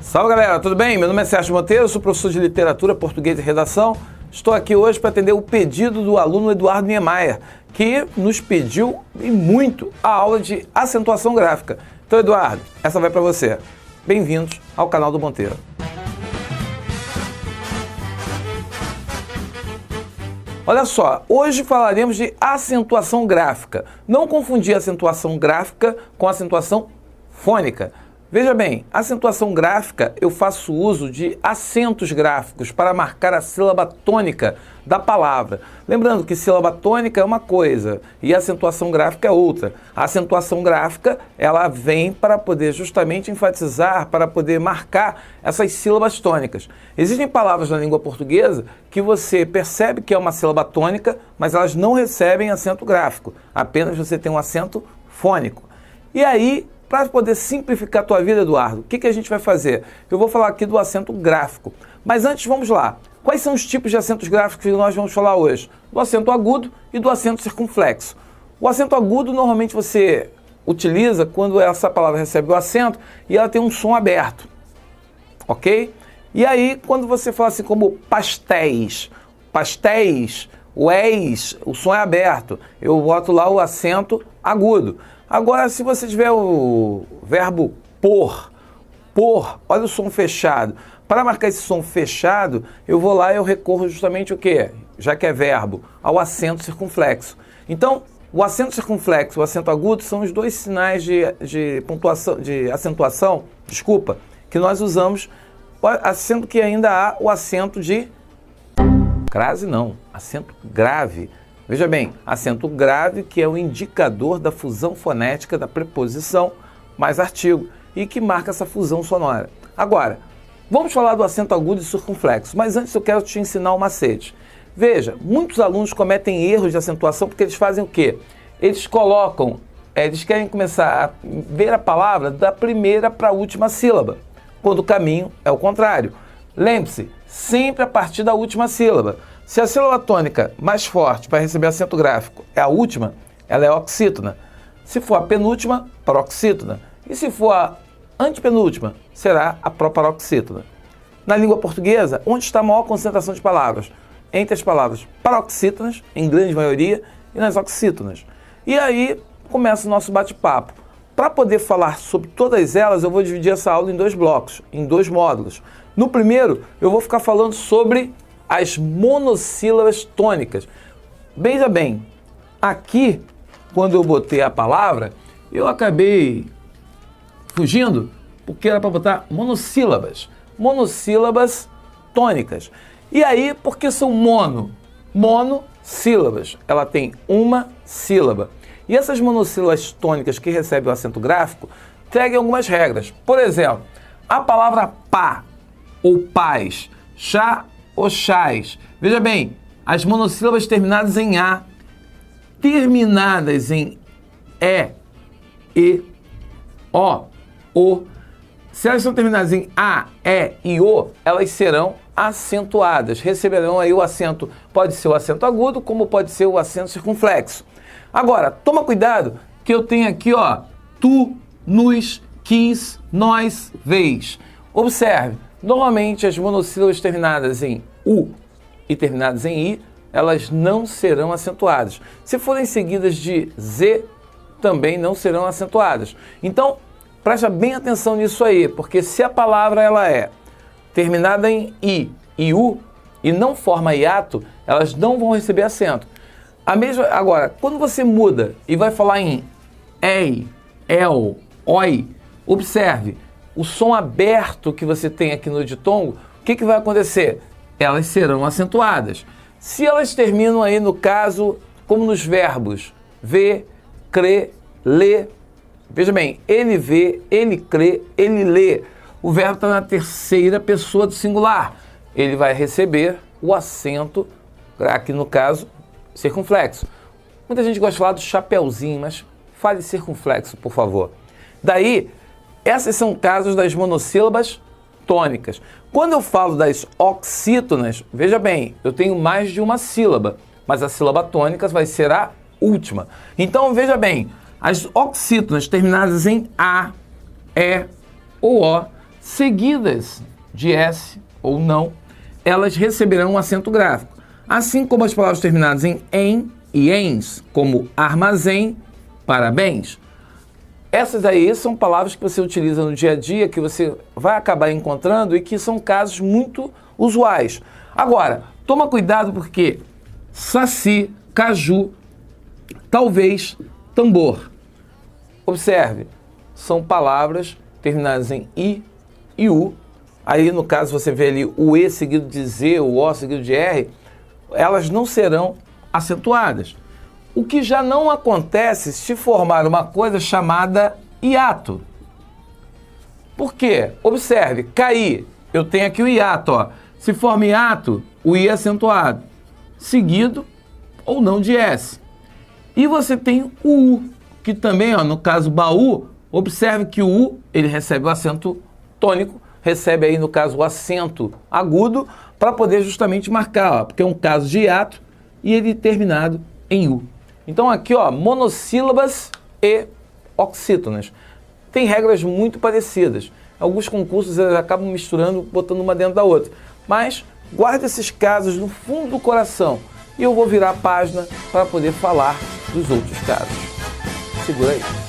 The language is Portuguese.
Salve galera, tudo bem? Meu nome é Sérgio Monteiro, sou professor de literatura, português e redação. Estou aqui hoje para atender o pedido do aluno Eduardo Niemeyer, que nos pediu e muito a aula de acentuação gráfica. Então, Eduardo, essa vai para você. Bem-vindos ao canal do Monteiro. Olha só, hoje falaremos de acentuação gráfica. Não confundir acentuação gráfica com acentuação fônica. Veja bem, acentuação gráfica eu faço uso de acentos gráficos para marcar a sílaba tônica da palavra. Lembrando que sílaba tônica é uma coisa e acentuação gráfica é outra. A acentuação gráfica ela vem para poder justamente enfatizar, para poder marcar essas sílabas tônicas. Existem palavras na língua portuguesa que você percebe que é uma sílaba tônica, mas elas não recebem acento gráfico. Apenas você tem um acento fônico. E aí, para poder simplificar a tua vida, Eduardo, o que a gente vai fazer? Eu vou falar aqui do acento gráfico. Mas antes, vamos lá. Quais são os tipos de acentos gráficos que nós vamos falar hoje? Do acento agudo e do acento circunflexo. O acento agudo, normalmente você utiliza quando essa palavra recebe o acento e ela tem um som aberto. Ok? E aí, quando você fala assim como pastéis, o es, o som é aberto. Eu boto lá o acento agudo. Agora, se você tiver o verbo pôr, olha o som fechado. Para marcar esse som fechado, eu vou lá e eu recorro justamente o quê? Já que é verbo, ao acento circunflexo. Então, o acento circunflexo e o acento agudo são os dois sinais de pontuação, de acentuação, que nós usamos, sendo que ainda há o acento de crase, não, acento grave. Veja bem, acento grave, que é o indicador da fusão fonética da preposição mais artigo e que marca essa fusão sonora. Agora, vamos falar do acento agudo e circunflexo, mas antes eu quero te ensinar um macete. Veja, muitos alunos cometem erros de acentuação porque eles fazem o quê? Eles querem começar a ver a palavra da primeira para a última sílaba, quando o caminho é o contrário. Lembre-se, sempre a partir da última sílaba. Se a sílaba tônica mais forte para receber acento gráfico é a última, ela é oxítona. Se for a penúltima, paroxítona. E se for a antepenúltima, será a proparoxítona. Na língua portuguesa, onde está a maior concentração de palavras? Entre as palavras paroxítonas, em grande maioria, e nas oxítonas. E aí começa o nosso bate-papo. Para poder falar sobre todas elas, eu vou dividir essa aula em dois blocos, em dois módulos. No primeiro, eu vou ficar falando sobre as monossílabas tônicas. Veja bem, aqui, quando eu botei a palavra, eu acabei fugindo, porque era para botar monossílabas tônicas. E aí, porque são monossílabas, ela tem uma sílaba. E essas monossílabas tônicas que recebem o acento gráfico seguem algumas regras. Por exemplo, a palavra pá ou paz, chá ou chás. Veja bem, as monossílabas terminadas em A, terminadas em E, O, se elas são terminadas em A, E e O, elas serão acentuadas, receberão aí o acento, pode ser o acento agudo, como pode ser o acento circunflexo. Agora, toma cuidado, que eu tenho aqui, ó, tu, nos, quis, nós, vês. Observe, normalmente as monossílabas terminadas em U e terminadas em I, elas não serão acentuadas. Se forem seguidas de Z, também não serão acentuadas. Então, presta bem atenção nisso aí, porque se a palavra ela é terminada em I e U e não forma hiato, elas não vão receber acento. Agora, quando você muda e vai falar em ei, el, oi, observe, o som aberto que você tem aqui no ditongo, o que vai acontecer? Elas serão acentuadas. Se elas terminam aí, no caso, como nos verbos ver, crer, ler, veja bem, ele vê, ele crê, ele lê. O verbo está na terceira pessoa do singular. Ele vai receber o acento, aqui no caso, circunflexo. Muita gente gosta de falar do chapeuzinho, mas fale circunflexo, por favor. Daí, esses são casos das monossílabas tônicas. Quando eu falo das oxítonas, veja bem, eu tenho mais de uma sílaba, mas a sílaba tônica vai ser a última. Então, veja bem, as oxítonas terminadas em A, E ou O seguidas de S ou não, elas receberão um acento gráfico. Assim como as palavras terminadas em e ens, como armazém, parabéns. Essas aí são palavras que você utiliza no dia a dia, que você vai acabar encontrando e que são casos muito usuais. Agora, toma cuidado porque saci, caju, talvez, tambor. Observe, são palavras terminadas em i e u. Aí, no caso, você vê ali o e seguido de z, o o seguido de r, elas não serão acentuadas. O que já não acontece se formar uma coisa chamada hiato. Por quê? Observe, cair, eu tenho aqui o hiato, ó. Se forma hiato, o i é acentuado, seguido ou não de S. E você tem o U, que também, ó, no caso baú, observe que o U, ele recebe o acento tônico, recebe aí, no caso, o acento agudo, para poder justamente marcar, ó, porque é um caso de hiato e ele terminado em U. Então aqui, ó, monossílabas e oxítonas. Tem regras muito parecidas. Alguns concursos eles acabam misturando, botando uma dentro da outra. Mas guarde esses casos no fundo do coração e eu vou virar a página para poder falar dos outros casos. Segura aí.